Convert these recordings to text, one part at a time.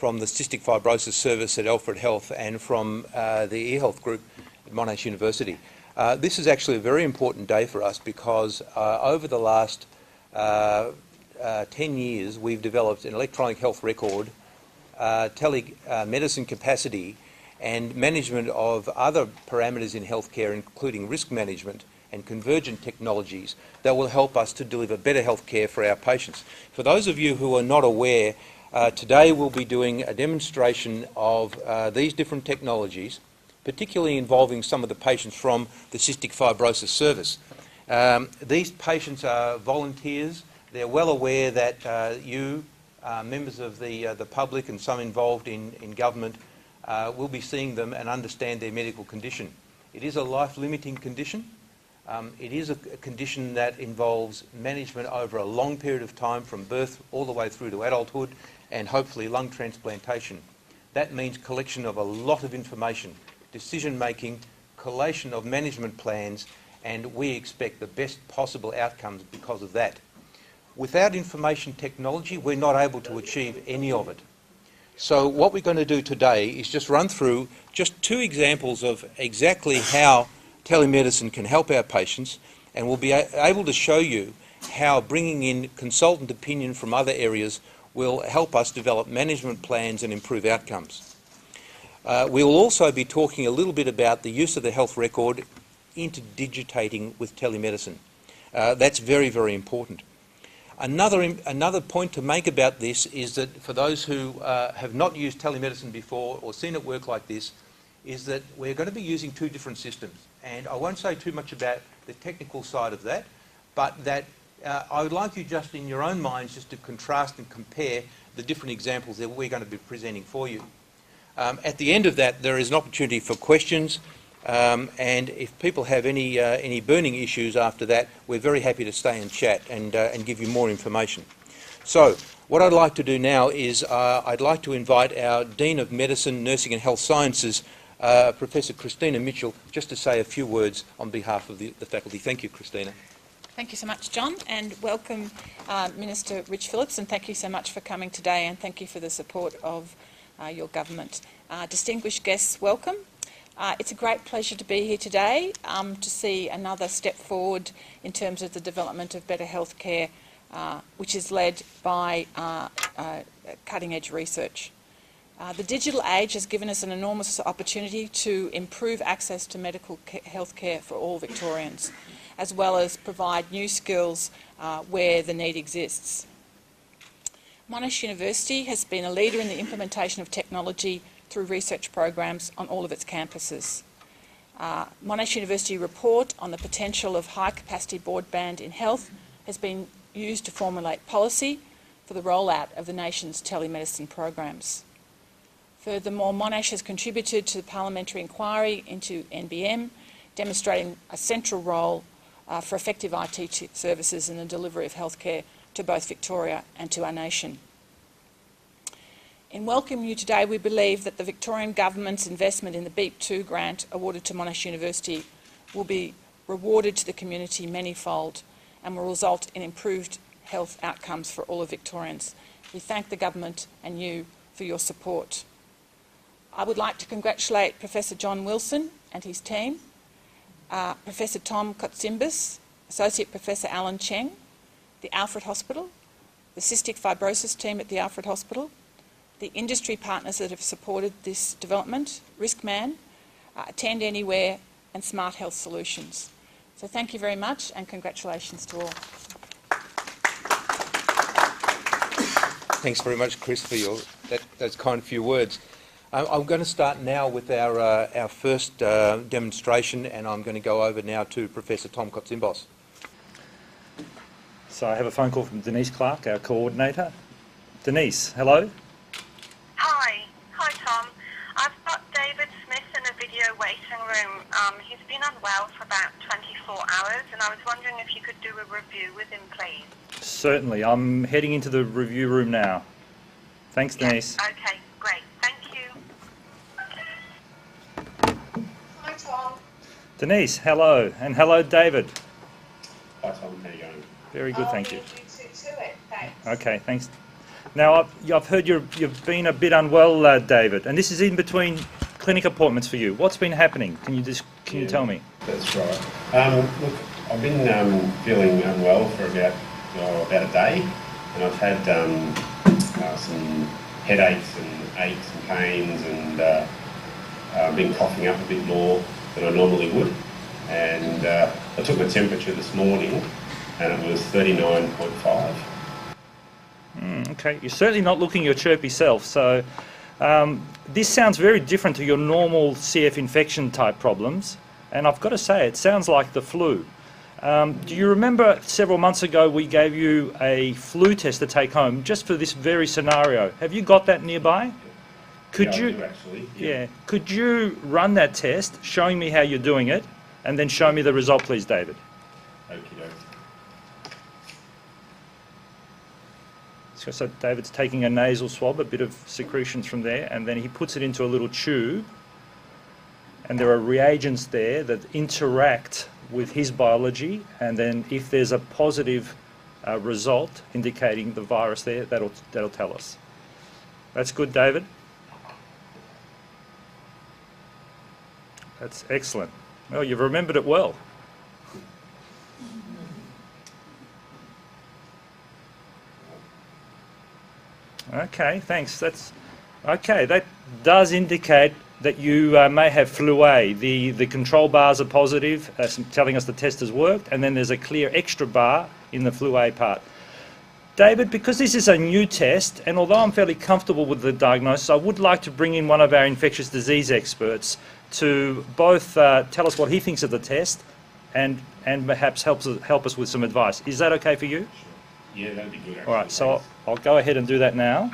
from the Cystic Fibrosis Service at Alfred Health and from the eHealth group at Monash University. This is actually a very important day for us because over the last 10 years we've developed an electronic health record, telemedicine capacity and management of other parameters in healthcare, including risk management and convergent technologies that will help us to deliver better healthcare for our patients. For those of you who are not aware, today we'll be doing a demonstration of these different technologies, particularly involving some of the patients from the Cystic Fibrosis Service. These patients are volunteers. They're well aware that you, members of the public and some involved in government, will be seeing them and understand their medical condition. It is a life-limiting condition. It is a condition that involves management over a long period of time from birth all the way through to adulthood and hopefully lung transplantation. That means collection of a lot of information, decision-making, collation of management plans, and we expect the best possible outcomes because of that. Without information technology, we're not able to achieve any of it. So what we're going to do today is just run through just 2 examples of exactly how telemedicine can help our patients, and we'll be able to show you how bringing in consultant opinion from other areas will help us develop management plans and improve outcomes. We'll also be talking a little bit about the use of the health record interdigitating with telemedicine. That's very, very important. Another point to make about this is that for those who have not used telemedicine before or seen it work like this, is that we're going to be using 2 different systems. And I won't say too much about the technical side of that, but that I would like you just in your own minds just to contrast and compare the different examples that we're going to be presenting for you. At the end of that, there is an opportunity for questions, and if people have any burning issues after that, we're very happy to stay and chat and give you more information. So what I'd like to do now is I'd like to invite our Dean of Medicine, Nursing and Health Sciences, Professor Christina Mitchell, just to say a few words on behalf of the faculty. Thank you, Christina. Thank you so much, John, and welcome Minister Rich-Phillips, and thank you so much for coming today, and thank you for the support of your government. Distinguished guests, welcome. It's a great pleasure to be here today to see another step forward in terms of the development of better healthcare, which is led by cutting-edge research. The digital age has given us an enormous opportunity to improve access to medical health care for all Victorians, as well as provide new skills where the need exists. Monash University has been a leader in the implementation of technology through research programs on all of its campuses. Monash University report on the potential of high-capacity broadband in health has been used to formulate policy for the rollout of the nation's telemedicine programs. Furthermore, Monash has contributed to the parliamentary inquiry into NBM, demonstrating a central role for effective IT services in the delivery of healthcare to both Victoria and to our nation. In welcoming you today, we believe that the Victorian Government's investment in the BEIP2 grant awarded to Monash University will be rewarded to the community manyfold and will result in improved health outcomes for all of Victorians. We thank the Government and you for your support. I would like to congratulate Professor John Wilson and his team, Professor Tom Kotsimbis, Associate Professor Alan Cheng, the Alfred Hospital, the Cystic Fibrosis team at the Alfred Hospital, the industry partners that have supported this development, Riskman, Attend Anywhere and Smart Health Solutions. So thank you very much and congratulations to all. Thanks very much, Chris, for those kind few words. I'm going to start now with our first demonstration, and I'm going to go over now to Professor Tom Kotsimbos. So I have a phone call from Denise Clark, our coordinator. Denise, hello. Hi Tom. I've got David Smith in a video waiting room. He's been unwell for about 24 hours, and I was wondering if you could do a review with him, please. Certainly. I'm heading into the review room now. Thanks, Denise. Yeah, okay, great. Thank you. Hi, Tom. Denise, hello. And hello, David. Hi, Tom. How are you going? Very good, thank you. To it, thanks. Okay, thanks. Now, I've heard you've been a bit unwell, David, and this is in between clinic appointments for you. What's been happening? Can you tell me? That's right. Look, I've been feeling unwell for about a day, and I've had some headaches and aches and pains, and I've been coughing up a bit more than I normally would. And I took my temperature this morning, and it was 39.5. Okay, you're certainly not looking your chirpy self, so this sounds very different to your normal CF infection type problems, and I've got to say, it sounds like the flu. Do you remember several months ago we gave you a flu test to take home just for this very scenario? Have you got that nearby? Could you, I do actually. yeah, could you run that test, showing me how you're doing it, and then show me the result, please, David? Okie doke. So David's taking a nasal swab, a bit of secretions from there, and then he puts it into a little tube, and there are reagents there that interact with his biology, and then if there's a positive result indicating the virus there, that'll tell us. That's good, David. That's excellent. Well, you've remembered it well. Okay, thanks. That's okay. That does indicate that you may have flu A. The control bars are positive, telling us the test has worked, and then there's a clear extra bar in the flu A part. David, because this is a new test, and although I'm fairly comfortable with the diagnosis, I would like to bring in one of our infectious disease experts to both tell us what he thinks of the test and perhaps help us with some advice. Is that okay for you? Yeah, that'd be good. Actually. All right, so I'll go ahead and do that now.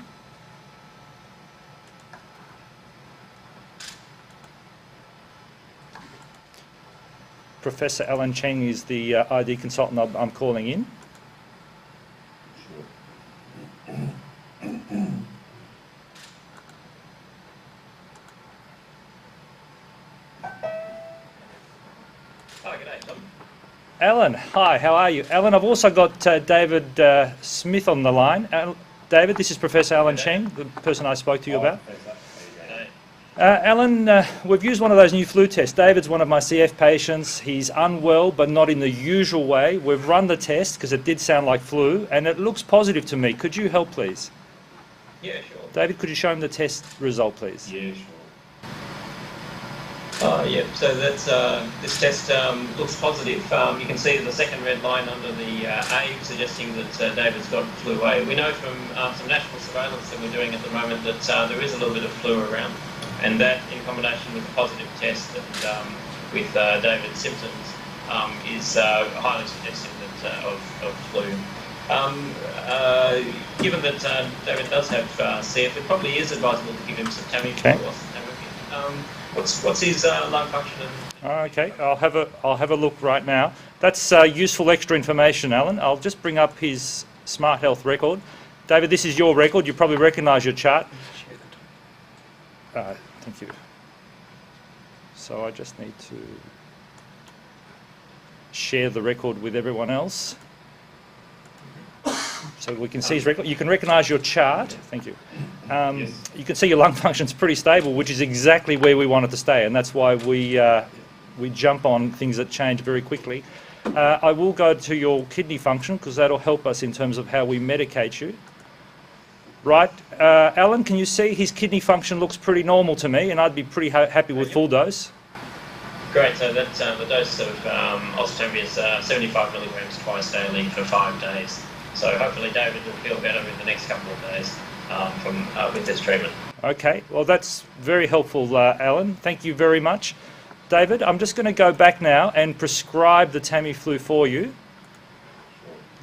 Professor Alan Cheng is the ID consultant I'm calling in. Alan, hi, how are you? Alan, I've also got David Smith on the line. David, this is Professor Alan Cheng, the person I spoke to you about. Alan, we've used one of those new flu tests. David's one of my CF patients. He's unwell, but not in the usual way. We've run the test because it did sound like flu, and it looks positive to me. Could you help, please? Yeah, sure. David, could you show him the test result, please? Yeah, sure. Yeah, so that's, this test looks positive. You can see the second red line under the A, suggesting that David's got flu A. We know from some national surveillance that we're doing at the moment that there is a little bit of flu around, and that in combination with a positive test and with David's symptoms is highly suggestive of flu. Given that David does have CF, it probably is advisable to give him some Tamiflu or some Tamiflu. What's his lung function? Okay, I'll have a look right now. That's useful extra information, Alan. I'll just bring up his Smart Health record. David, this is your record. You probably recognise your chart. Thank you. So I just need to share the record with everyone else. So we can see his record. You can recognise your chart. Thank you. Yes. You can see your lung function's pretty stable, which is exactly where we want it to stay, and that's why we jump on things that change very quickly. I will go to your kidney function because that'll help us in terms of how we medicate you. Right, Alan, can you see his kidney function looks pretty normal to me, and I'd be pretty happy with full dose. Great, so that, the dose of oseltamivir is 75 milligrams twice daily for 5 days. So hopefully David will feel better in the next couple of days with this treatment. Okay, well that's very helpful, Alan. Thank you very much. David, I'm just going to go back now and prescribe the Tamiflu for you.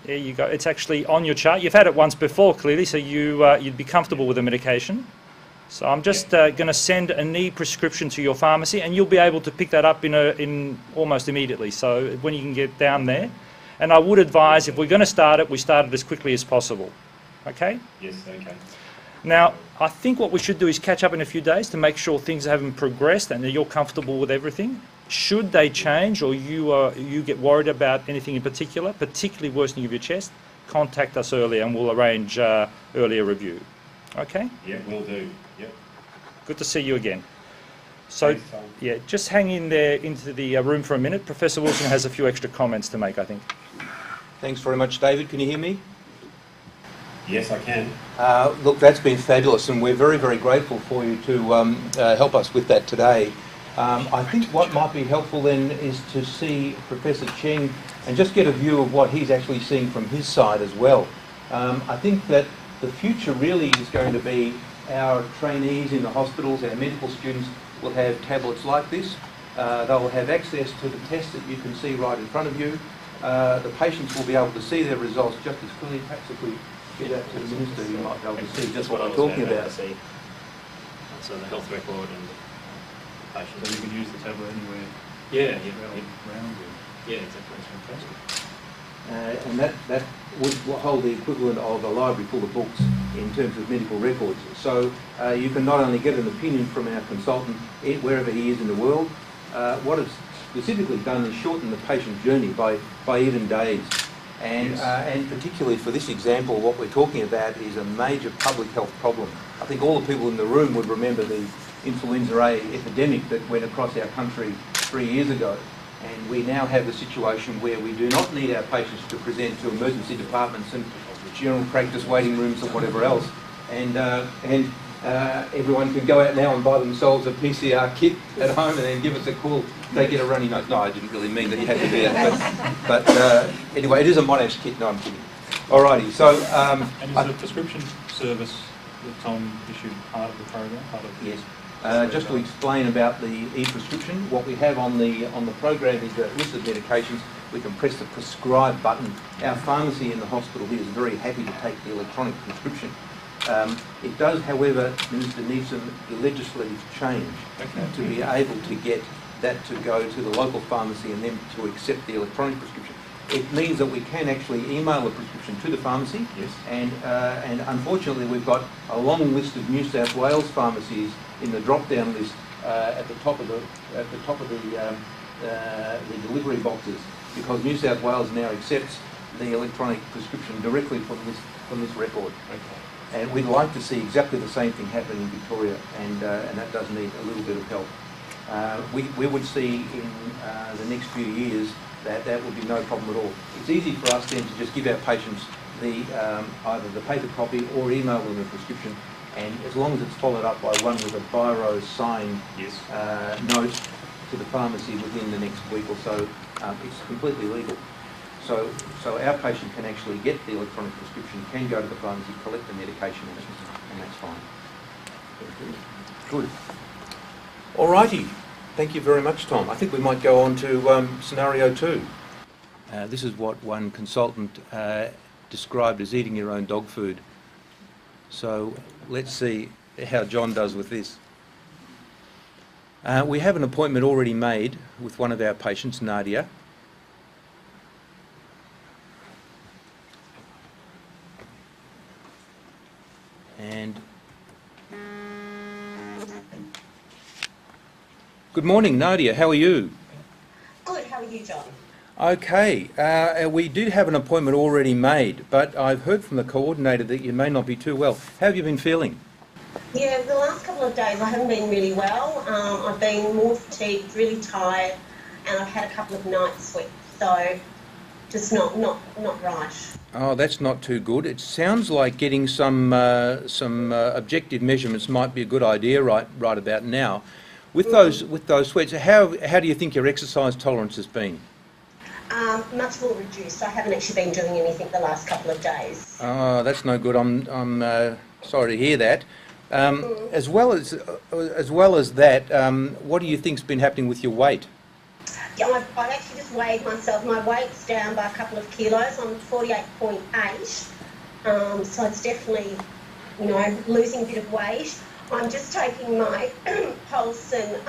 There you go. It's actually on your chart. You've had it once before, clearly, so you'd be comfortable with the medication. So I'm just going to send an e-prescription to your pharmacy, and you'll be able to pick that up in almost immediately. So when you can get down there. And I would advise, if we're going to start it, we start it as quickly as possible. Okay? Yes, okay. Now, I think what we should do is catch up in a few days to make sure things haven't progressed and that you're comfortable with everything. Should they change or you get worried about anything in particular, particularly worsening of your chest, contact us earlier and we'll arrange earlier review. Okay? Yeah, will do. Yep. Good to see you again. So, Thanks, Tom. yeah, just hang in there into the room for a minute. Professor Wilson has a few extra comments to make, I think. Thanks very much, David. Can you hear me? Yes, I can. Look, that's been fabulous, and we're very, very grateful for you to help us with that today. I think what might be helpful then is to see Professor Cheng and just get a view of what he's actually seeing from his side as well. I think that the future really is going to be our trainees in the hospitals, our medical students will have tablets like this. They'll have access to the test that you can see right in front of you. The patients will be able to see their results just as clearly. Perhaps if we get that to the Minister, you might be able to see just what I'm talking about. So the health record and the patient. So you can use the tablet anywhere around you. Yeah, exactly. That's fantastic. And that would hold the equivalent of a library full of books in terms of medical records. So you can not only get an opinion from our consultant wherever he is in the world, what it's specifically done is shorten the patient journey by even days. And particularly for this example, what we're talking about is a major public health problem. I think all the people in the room would remember the influenza A epidemic that went across our country 3 years ago. And we now have a situation where we do not need our patients to present to emergency departments and general practice waiting rooms and whatever else. And everyone can go out now and buy themselves a PCR kit at home and then give us a call. They get a runny nose. No, I didn't really mean that you had to do that. But anyway, it is a Monash kit. No, I'm kidding. Alrighty, so... and is the prescription service that Tom issued part of the program? Yes. Just to explain about the e-prescription, what we have on the program is a list of medications. We can press the prescribe button. Our pharmacy in the hospital here is very happy to take the electronic prescription. It does, however, Minister, need some legislative change to be able to get that to go to the local pharmacy and then to accept the electronic prescription. It means that we can actually email a prescription to the pharmacy, Yes. and unfortunately we've got a long list of New South Wales pharmacies in the drop-down list at the top of the delivery boxes, because New South Wales now accepts the electronic prescription directly from this record. Okay. And we'd like to see exactly the same thing happen in Victoria, and that does need a little bit of help. We would see in the next few years that would be no problem at all. It's easy for us then to just give our patients either the paper copy or email them a prescription, and as long as it's followed up by one with a biro signed note to the pharmacy within the next week or so, it's completely legal. So our patient can actually get the electronic prescription, can go to the pharmacy, collect the medication, and that's fine. Good. Alrighty. Thank you very much, Tom. I think we might go on to scenario 2. This is what one consultant described as eating your own dog food. So let's see how John does with this. We have an appointment already made with one of our patients, Nadia. And good morning, Nadia. How are you? Good. How are you, John? Okay. We do have an appointment already made, but I've heard from the coordinator that you may not be too well. How have you been feeling? Yeah, the last couple of days I haven't been really well. I've been more fatigued, really tired, and I've had a couple of night sweats, so just not right. Oh, that's not too good. It sounds like getting some objective measurements might be a good idea right about now. With those sweats, how do you think your exercise tolerance has been? Much more reduced. I haven't actually been doing anything the last couple of days. Oh, that's no good. I'm sorry to hear that. As well as that, what do you think's been happening with your weight? Yeah, I've actually just weighed myself. My weight's down by a couple of kilos. I'm 48.8. So it's definitely, losing a bit of weight. I'm just taking my pulse and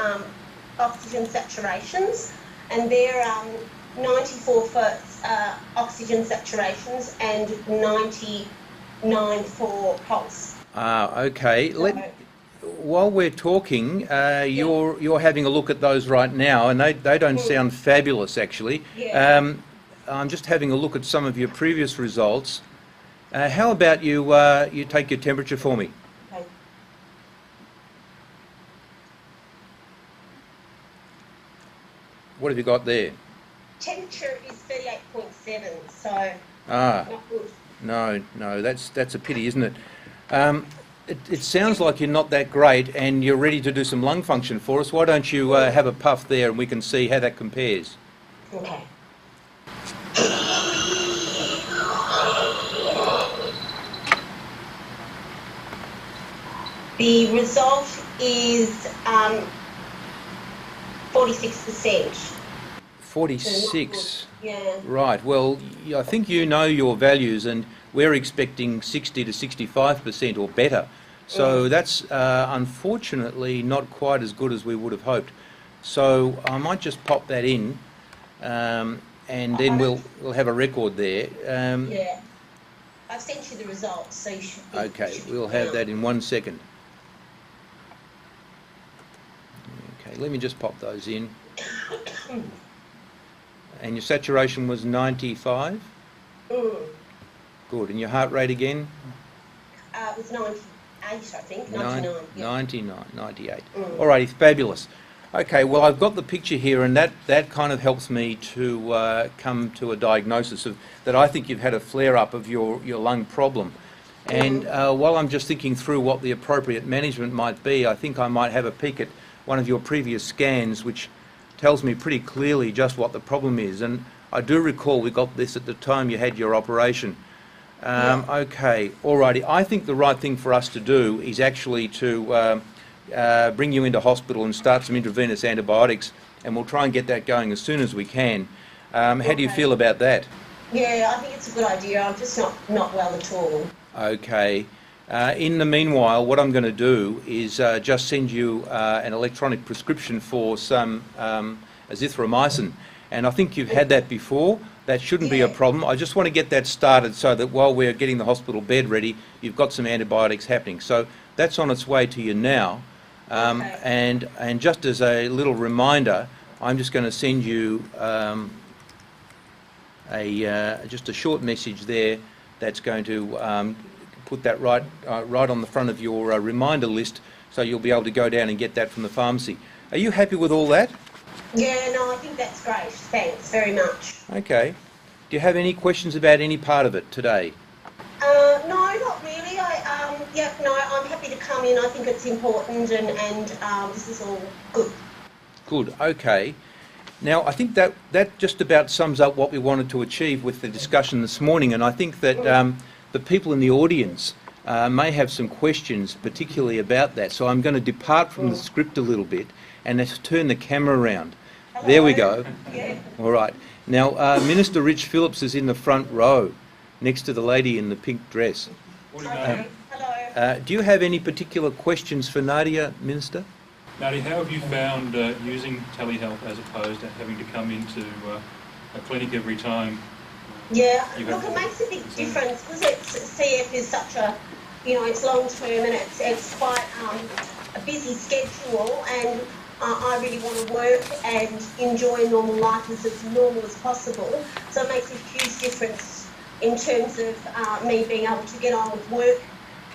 oxygen saturations, and they're 94 for oxygen saturations and 99 for pulse. Okay. While we're talking, you're having a look at those right now, and they don't sound fabulous, actually. Yeah. I'm just having a look at some of your previous results. How about you, you take your temperature for me? Okay. What have you got there? Temperature is 38.7, so Ah, not good. no, that's a pity, isn't it? It sounds like you're not that great and you're ready to do some lung function for us. Why don't you have a puff there and we can see how that compares? Okay. The result is 46%. 46. Yeah. Right, well, I think you know your values and we're expecting 60 to 65% or better. So that's unfortunately not quite as good as we would have hoped. So I might just pop that in and then we'll have a record there. Yeah. I've sent you the results, so you should be... Okay, we'll have that in 1 second. Okay, let me just pop those in. And your saturation was 95? Good. And your heart rate again? It was 98, I think. 99. Yeah. 99, 98. All righty, fabulous. Okay, well, I've got the picture here, and that kind of helps me to come to a diagnosis of that I think you've had a flare-up of your lung problem. And while I'm just thinking through what the appropriate management might be, I think I might have a peek at one of your previous scans, which tells me pretty clearly just what the problem is. And I do recall we got this at the time you had your operation. Okay, all righty. I think the right thing for us to do is actually to bring you into hospital and start some intravenous antibiotics, and we'll try and get that going as soon as we can. How do you feel about that? Yeah, I think it's a good idea. I'm just not well at all. Okay. In the meanwhile, what I'm going to do is just send you an electronic prescription for some azithromycin. And I think you've had that before. That shouldn't be a problem. I just want to get that started so that while we're getting the hospital bed ready, you've got some antibiotics happening. So that's on its way to you now. And just as a little reminder, I'm just going to send you just a short message there that's going to put that right on the front of your reminder list, so you'll be able to go down and get that from the pharmacy. Are you happy with all that? Yeah, no, I think that's great. Thanks very much. Okay. Do you have any questions about any part of it today? No, not really. I'm happy to come in. I think it's important, and this is all good. Good. Okay. Now, I think that just about sums up what we wanted to achieve with the discussion this morning, and I think that the people in the audience may have some questions particularly about that. So I'm going to depart from the script a little bit and let's turn the camera around. Hello. There we go. Yeah. All right. Now, Minister Rich-Phillips is in the front row next to the lady in the pink dress. Okay. Hello. Do you have any particular questions for Nadia, Minister? Nadia, how have you found using telehealth as opposed to having to come into a clinic every time? Yeah, look, it makes a big difference because CF is such a, it's long term and it's quite a busy schedule, and I really want to work and enjoy normal life as normal as possible. So it makes a huge difference in terms of me being able to get on with work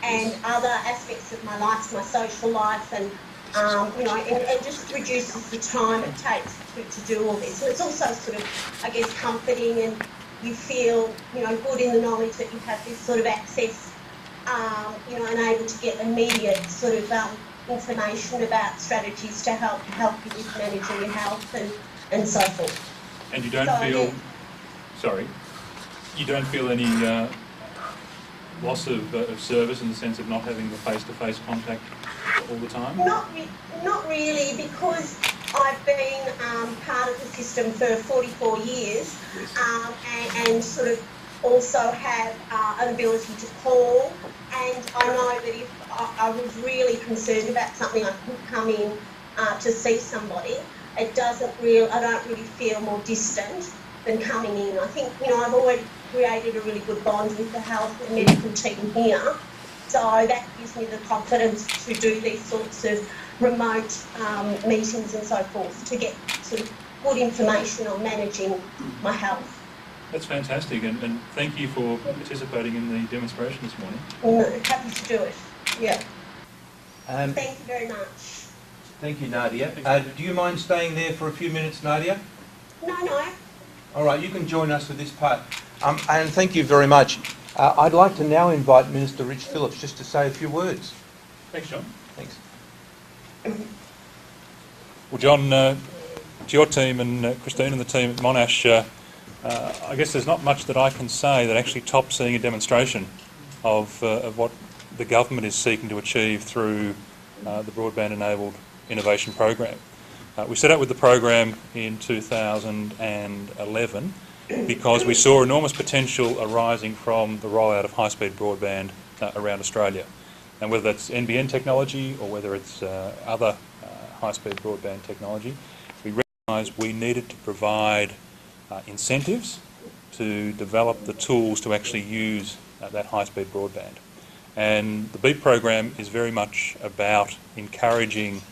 and other aspects of my life, my social life, and and just reduces the time it takes to do all this. So it's also sort of, I guess, comforting, and you feel, good in the knowledge that you have this sort of access, and able to get immediate sort of information about strategies to help you with managing your health and so forth. And you don't you don't feel any loss of service in the sense of not having the face-to-face contact all the time? Not really, because I've been part of the system for 44 years, and sort of also have an ability to call, and I know that if I was really concerned about something, I could come in to see somebody. I don't really feel more distant than coming in. I think, I've already created a really good bond with the health and medical team here, so that gives me the confidence to do these sorts of remote meetings and so forth, to get sort of good information on managing my health. That's fantastic, and thank you for participating in the demonstration this morning. No, happy to do it. Yeah. Um, Thank you very much. Thank you, Nadia. Do you mind staying there for a few minutes, Nadia? No. All right, you can join us for this part. And thank you very much. I'd like to now invite Minister Rich-Phillips just to say a few words. Thanks, John. Thanks. Well, John, to your team and Christine and the team at Monash, I guess there's not much that I can say that actually tops seeing a demonstration of what the government is seeking to achieve through the Broadband Enabled Innovation Program. We set out with the program in 2011 because we saw enormous potential arising from the rollout of high-speed broadband around Australia. And whether that's NBN technology or whether it's other high-speed broadband technology, we recognised we needed to provide incentives to develop the tools to actually use that high-speed broadband. And the BEIP program is very much about encouraging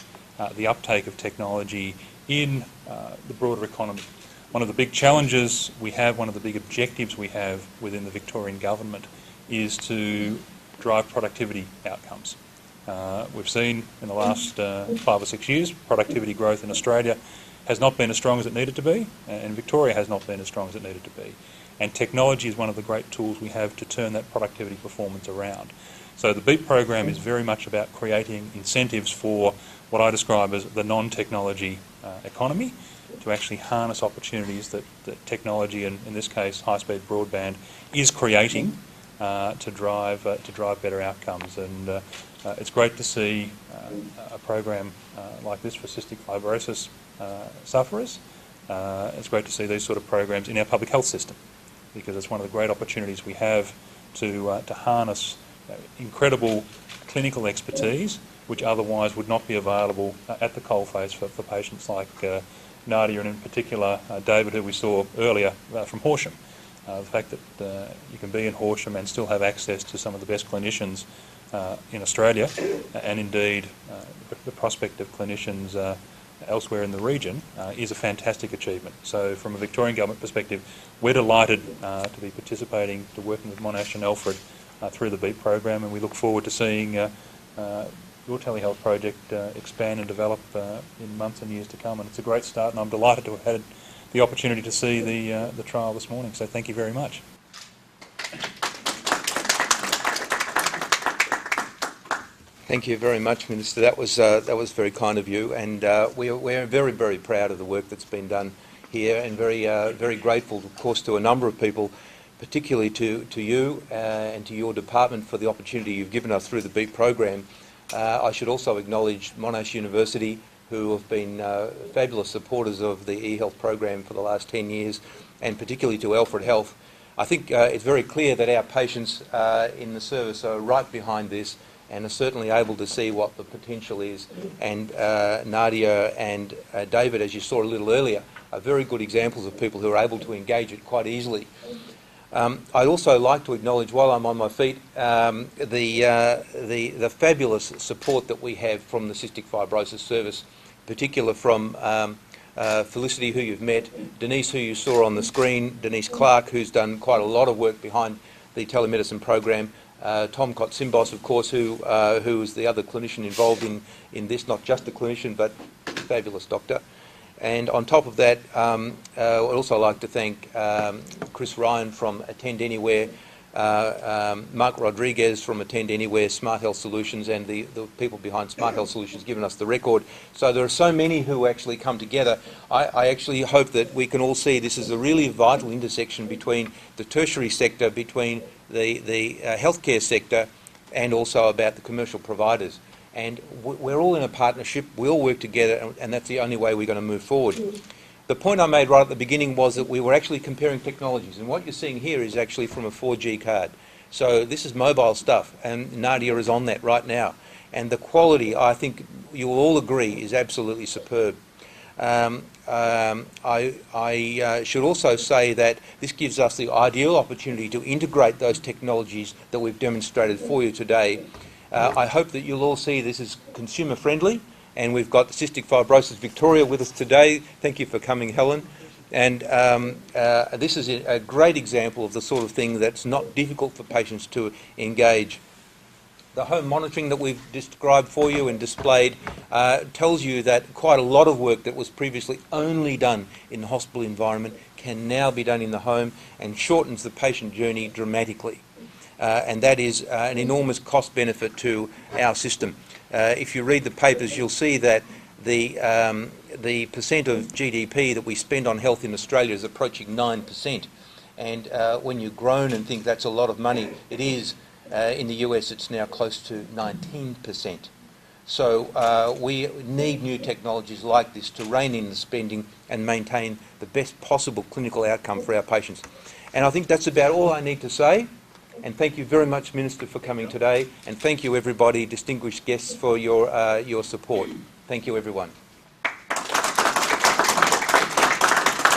the uptake of technology in the broader economy. One of the big challenges we have, one of the big objectives we have within the Victorian government is to drive productivity outcomes. We've seen in the last 5 or 6 years productivity growth in Australia has not been as strong as it needed to be, and Victoria has not been as strong as it needed to be. And technology is one of the great tools we have to turn that productivity performance around. So the BEIP program is very much about creating incentives for what I describe as the non-technology economy to actually harness opportunities that technology, and in this case high-speed broadband, is creating to drive better outcomes. And it's great to see a program like this for cystic fibrosis sufferers. It's great to see these sort of programs in our public health system, because it's one of the great opportunities we have to harness incredible clinical expertise which otherwise would not be available at the coalface for patients like Nadia, and in particular David, who we saw earlier from Horsham. The fact that you can be in Horsham and still have access to some of the best clinicians in Australia, and indeed the prospect of clinicians elsewhere in the region is a fantastic achievement. So from a Victorian government perspective, we're delighted to be participating, to working with Monash and Alfred through the BEIP program, and we look forward to seeing your telehealth project expand and develop in months and years to come. And it's a great start, and I'm delighted to have had the opportunity to see the trial this morning. So thank you very much. Thank you very much, Minister. That was very kind of you, and we're very, very proud of the work that's been done here, and very grateful, of course, to a number of people, particularly to you and to your department for the opportunity you've given us through the BEIP program. I should also acknowledge Monash University, who have been fabulous supporters of the eHealth program for the last 10 years, and particularly to Alfred Health. I think it's very clear that our patients in the service are right behind this and are certainly able to see what the potential is. And Nadia and David, as you saw a little earlier, are very good examples of people who are able to engage it quite easily. I'd also like to acknowledge, while I'm on my feet, the fabulous support that we have from the Cystic Fibrosis Service, in particular from Felicity, who you've met, Denise, who you saw on the screen, Denise Clark, who's done quite a lot of work behind the telemedicine program, Tom Kotsimbos, of course, who is the other clinician involved in this, not just a clinician, but fabulous doctor. And on top of that, I'd also like to thank Chris Ryan from Attend Anywhere, Mark Rodriguez from Attend Anywhere, Smart Health Solutions, and the people behind Smart Health Solutions giving us the record. So there are so many who actually come together. I actually hope that we can all see this as a really vital intersection between the tertiary sector, between the healthcare sector, and also about the commercial providers. And we're all in a partnership, we all work together, and that's the only way we're going to move forward. The point I made right at the beginning was that we were actually comparing technologies, and what you're seeing here is actually from a 4G card. So this is mobile stuff, and Nadia is on that right now. And the quality, I think you will all agree, is absolutely superb. I should also say that this gives us the ideal opportunity to integrate those technologies that we've demonstrated for you today. I hope that you'll all see this as consumer friendly, and we've got Cystic Fibrosis Victoria with us today. Thank you for coming, Helen. And this is a great example of the sort of thing that's not difficult for patients to engage. The home monitoring that we've described for you and displayed tells you that quite a lot of work that was previously only done in the hospital environment can now be done in the home and shortens the patient journey dramatically. And that is an enormous cost benefit to our system. If you read the papers, you'll see that the percent of GDP that we spend on health in Australia is approaching 9%. And when you groan and think that's a lot of money, it is. In the US, it's now close to 19%. So we need new technologies like this to rein in the spending and maintain the best possible clinical outcome for our patients. And I think that's about all I need to say. And thank you very much, Minister, for coming today. And thank you, everybody, distinguished guests, for your support. Thank you, everyone.